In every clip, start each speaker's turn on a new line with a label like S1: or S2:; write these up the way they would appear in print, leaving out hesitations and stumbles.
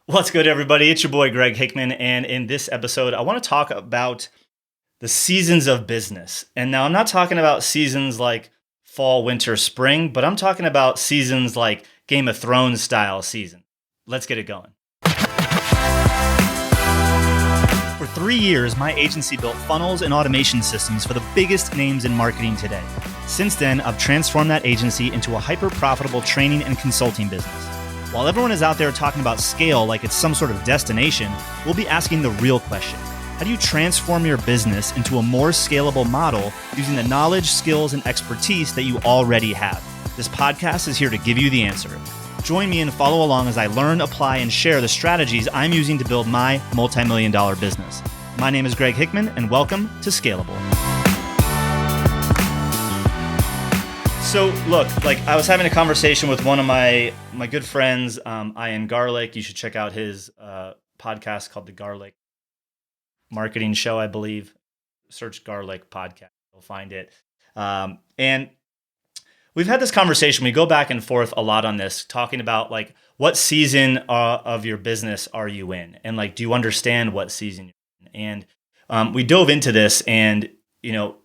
S1: What's good, everybody? It's your boy, Greg Hickman. And in this episode, I want to talk about the seasons of business. And now I'm not talking about seasons like fall, winter, spring, but I'm talking about seasons like Game of Thrones style season. Let's get it going. For 3 years, my agency built funnels and automation systems for the biggest names in marketing today. Since then, I've transformed that agency into a hyper-profitable training and consulting business. While everyone is out there talking about scale like it's some sort of destination, we'll be asking the real question. How do you transform your business into a more scalable model using the knowledge, skills, and expertise that you already have? This podcast is here to give you the answer. Join me and follow along as I learn, apply, and share the strategies I'm using to build my multi-million-dollar business. My name is Greg Hickman, and welcome to Scalable. So look, I was having a conversation with one of my good friends, Ian Garlic. You should check out his podcast called The Garlic Marketing Show, I believe. Search Garlic Podcast, you'll find it. And we've had this conversation. We go back and forth a lot on this, talking about what season of your business are you in? And do you understand what season you're in? And we dove into this, and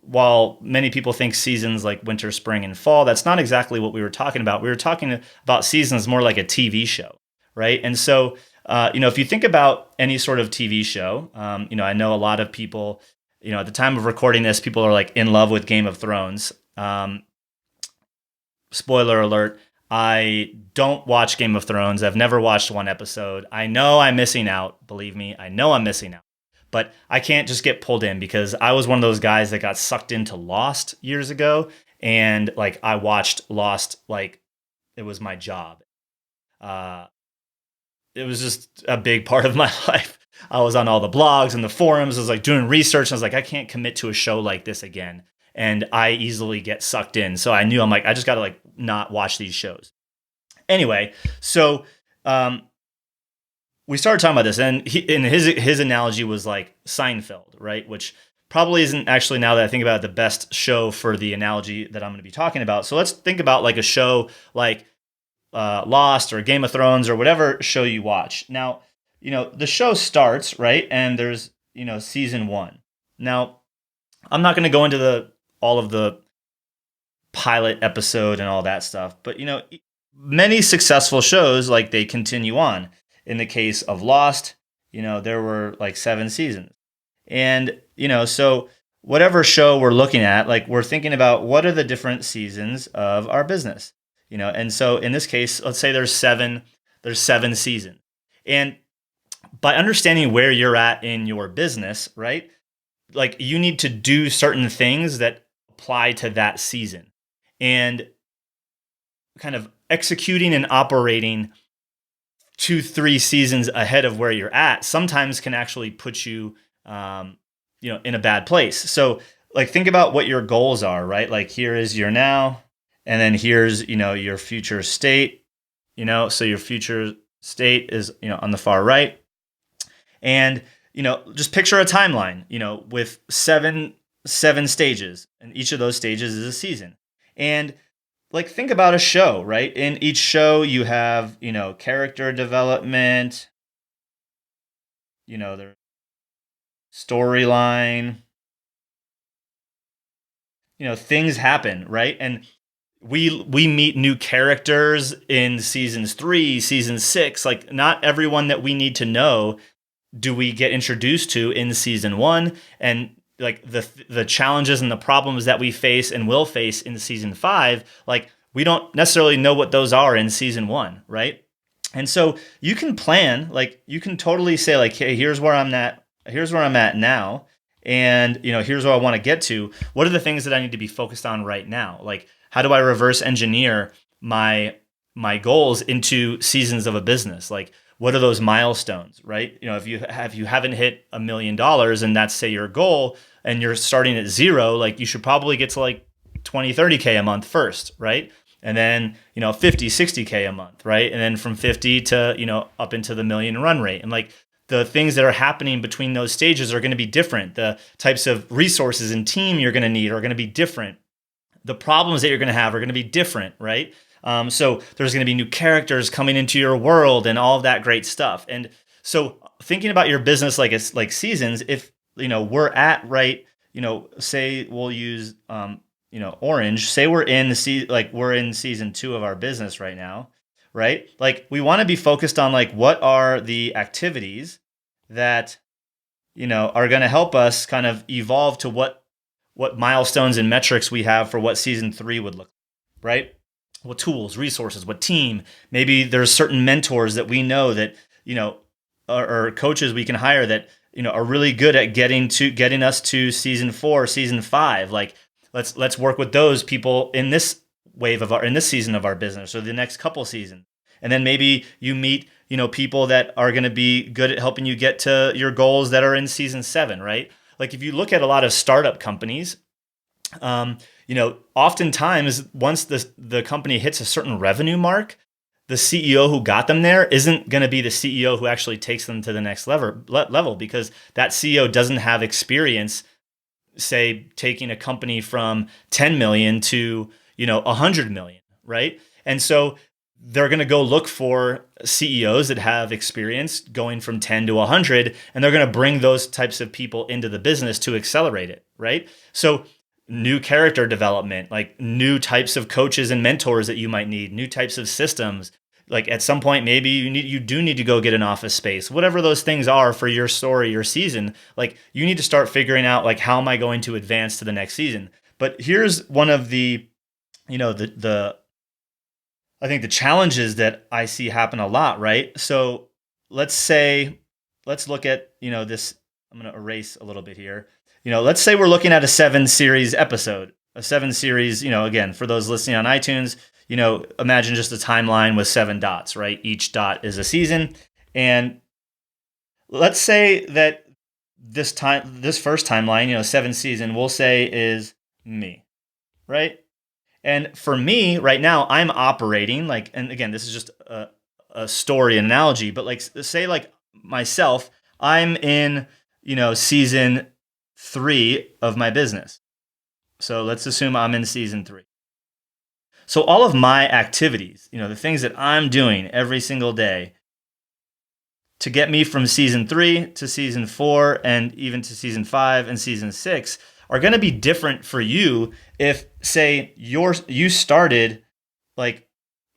S1: while many people think seasons like winter, spring, and fall, that's not exactly what we were talking about. We were talking about seasons more like a TV show, right? And so, if you think about any sort of TV show, I know a lot of people, at the time of recording this, people are in love with Game of Thrones. Spoiler alert, I don't watch Game of Thrones. I've never watched one episode. I know I'm missing out. Believe me, I know I'm missing out. But I can't just get pulled in because I was one of those guys that got sucked into Lost years ago. And I watched Lost like it was my job. It was just a big part of my life. I was on all the blogs and the forums. I was doing research. And I was I can't commit to a show like this again. And I easily get sucked in. So I knew I just got to not watch these shows. Anyway, so we started talking about this, and his analogy was Seinfeld, right? Which probably isn't actually, now that I think about it, the best show for the analogy that I'm going to be talking about. So let's think about a show like Lost or Game of Thrones or whatever show you watch. Now, the show starts, right? And there's, season 1. Now, I'm not going to go into all of the pilot episode and all that stuff, but many successful shows, they continue on. In the case of Lost, there were 7 seasons. And, so whatever show we're looking at, we're thinking about what are the different seasons of our business, and so in this case, let's say there's 7 seasons. And by understanding where you're at in your business, right? You need to do certain things that apply to that season, and kind of executing and operating 2-3 seasons ahead of where you're at sometimes can actually put you, in a bad place. So think about what your goals are, right? Here is your now, and then here's, your future state, so your future state is, on the far right. And, just picture a timeline, with seven stages, and each of those stages is a season. And think about a show, right? In each show, you have, character development, their storyline, things happen, right? And we meet new characters in seasons 3, season 6. Not everyone that we need to know do we get introduced to in season 1. And the challenges and the problems that we face and will face in season 5, we don't necessarily know what those are in season 1, right? And so you can plan, you can totally say hey, here's where I'm at now, and here's where I want to get to. What are the things that I need to be focused on right now? How do I reverse engineer my goals into seasons of a business? What are those milestones, right? If you haven't hit $1 million and that's, say, your goal, and you're starting at 0, you should probably get to 20, 30K a month first, right? And then, 50, 60K a month, right? And then from 50 to, up into the million run rate. And the things that are happening between those stages are going to be different. The types of resources and team you're going to need are going to be different. The problems that you're going to have are going to be different, right? So there's going to be new characters coming into your world and all of that great stuff. And so thinking about your business like it's like seasons, if we're at right, say we'll use orange. Say we're in like we're in season 2 of our business right now, right? Like we want to be focused on like what are the activities that are going to help us kind of evolve to what milestones and metrics we have for what season 3 would look like, right? What tools, resources, what team? Maybe there's certain mentors that we know that or coaches we can hire that are really good at getting us to season 4, season 5. Like let's work with those people in this in this season of our business or the next couple seasons. And then maybe you meet people that are going to be good at helping you get to your goals that are in season 7, right? Like if you look at a lot of startup companies, oftentimes once the company hits a certain revenue mark, the CEO who got them there isn't going to be the CEO who actually takes them to the next level because that CEO doesn't have experience, say, taking a company from 10 million to 100 million, right? And so they're going to go look for CEOs that have experience going from 10 to 100, and they're going to bring those types of people into the business to accelerate it, right? So new character development, like new types of coaches and mentors that you might need, new types of systems. Like at some point, maybe you do need to go get an office space, whatever those things are for your story, your season. Like you need to start figuring out like, how am I going to advance to the next season? But here's one of the, I think the challenges that I see happen a lot, right? So let's look at, this, I'm going to erase a little bit here. Let's say we're looking at a 7-series episode, a 7-series, again, for those listening on iTunes, imagine just a timeline with 7 dots, right? Each dot is a season. And let's say that this first timeline, 7 season, we'll say is me, right? And for me right now, I'm operating like, and again, this is just a story analogy, but like say like myself, I'm in, season 3 of my business. So let's assume I'm in season 3. So all of my activities, the things that I'm doing every single day to get me from season 3 to season 4 and even to season 5 and season 6 are going to be different for you if, say, you started like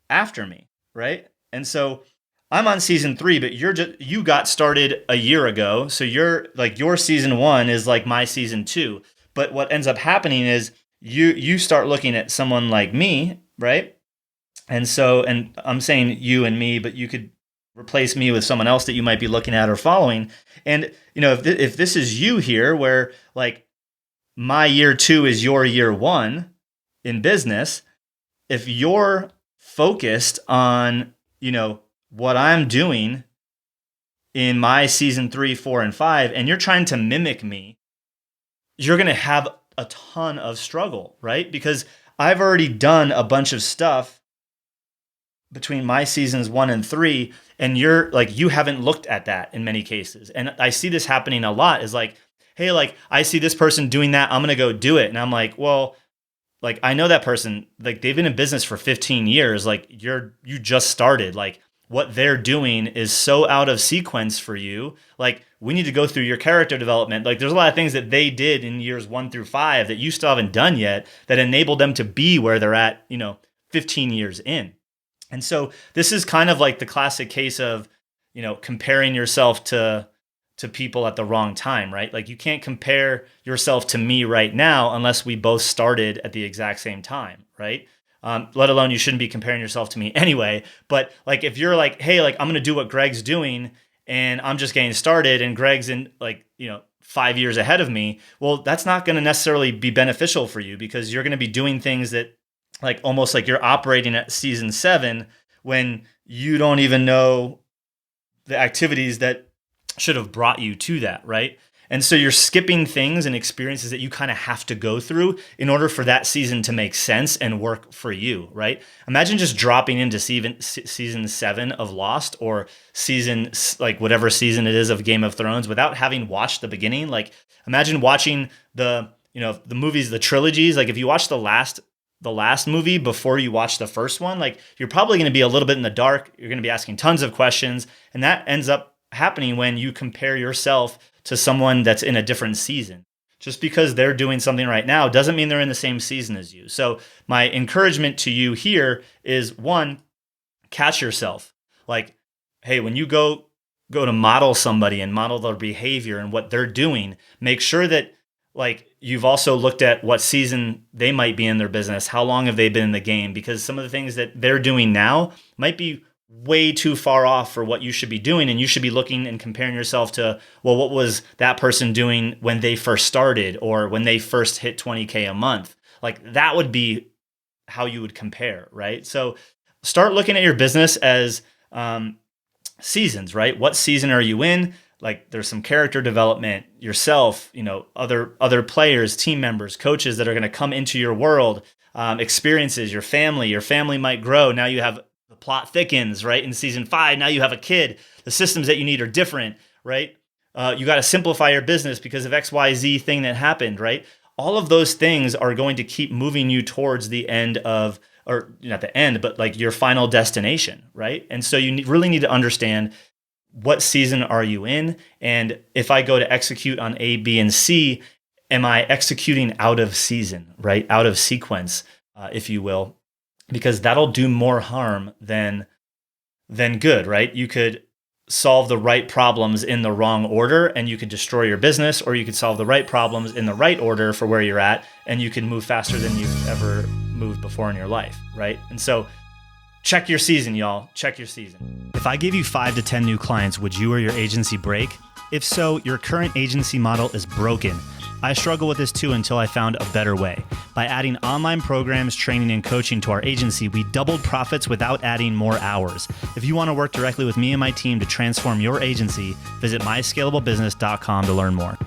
S1: after me, right? And so I'm on season 3, but you got started a year ago. So your season 1 is like my season 2. But what ends up happening is you start looking at someone like me, right? And I'm saying you and me, but you could replace me with someone else that you might be looking at or following. And if this is you here, where like my year 2 is your year 1 in business, if you're focused on what I'm doing in my season 3, 4, and 5, and you're trying to mimic me, you're going to have a ton of struggle, right? Because I've already done a bunch of stuff between my seasons 1 and 3, and you haven't looked at that in many cases. And I see this happening a lot is like, hey, like I see this person doing that, I'm going to go do it. And I'm like, well, like I know that person, like they've been in business for 15 years. Like you just started. Like what they're doing is so out of sequence for you. Like we need to go through your character development. Like there's a lot of things that they did in years 1 through 5 that you still haven't done yet that enabled them to be where they're at, 15 years in. And so this is kind of like the classic case of, comparing yourself to people at the wrong time, right? Like you can't compare yourself to me right now unless we both started at the exact same time, right? Let alone you shouldn't be comparing yourself to me anyway. But like if you're like, hey, like I'm going to do what Greg's doing and I'm just getting started and Greg's in like, 5 years ahead of me, well, that's not going to necessarily be beneficial for you because you're going to be doing things that like almost like you're operating at season 7 when you don't even know the activities that should have brought you to that, right? And so you're skipping things and experiences that you kind of have to go through in order for that season to make sense and work for you, right? Imagine just dropping into season 7 of Lost or season, like whatever season it is of Game of Thrones without having watched the beginning. Like imagine watching the movies, the trilogies. Like if you watch the last the last movie before you watch the first one, like you're probably going to be a little bit in the dark. You're going to be asking tons of questions. And that ends up happening when you compare yourself to someone that's in a different season. Just because they're doing something right now doesn't mean they're in the same season as you. So my encouragement to you here is, one, catch yourself. Like, hey, when you go to model somebody and model their behavior and what they're doing, make sure that like you've also looked at what season they might be in their business. How long have they been in the game? Because some of the things that they're doing now might be way too far off for what you should be doing. And you should be looking and comparing yourself to, well, what was that person doing when they first started or when they first hit 20K a month? Like that would be how you would compare, right? So start looking at your business as seasons, right? What season are you in? Like there's some character development, yourself, other players, team members, coaches that are going to come into your world, experiences, your family might grow. Now you have the plot thickens, right? In season 5, now you have a kid. The systems that you need are different, right? You got to simplify your business because of XYZ thing that happened, right? All of those things are going to keep moving you towards the end of, or not the end, but like your final destination, right? And so you really need to understand what season are you in? And if I go to execute on A, B, and C, am I executing out of season, right? Out of sequence, if you will, because that'll do more harm than good, right? You could solve the right problems in the wrong order and you could destroy your business, or you could solve the right problems in the right order for where you're at and you can move faster than you've ever moved before in your life, right? And so check your season, y'all. Check your season. If I gave you 5 to 10 new clients, would you or your agency break? If so, your current agency model is broken. I struggled with this too until I found a better way. By adding online programs, training, and coaching to our agency, we doubled profits without adding more hours. If you want to work directly with me and my team to transform your agency, visit myscalablebusiness.com to learn more.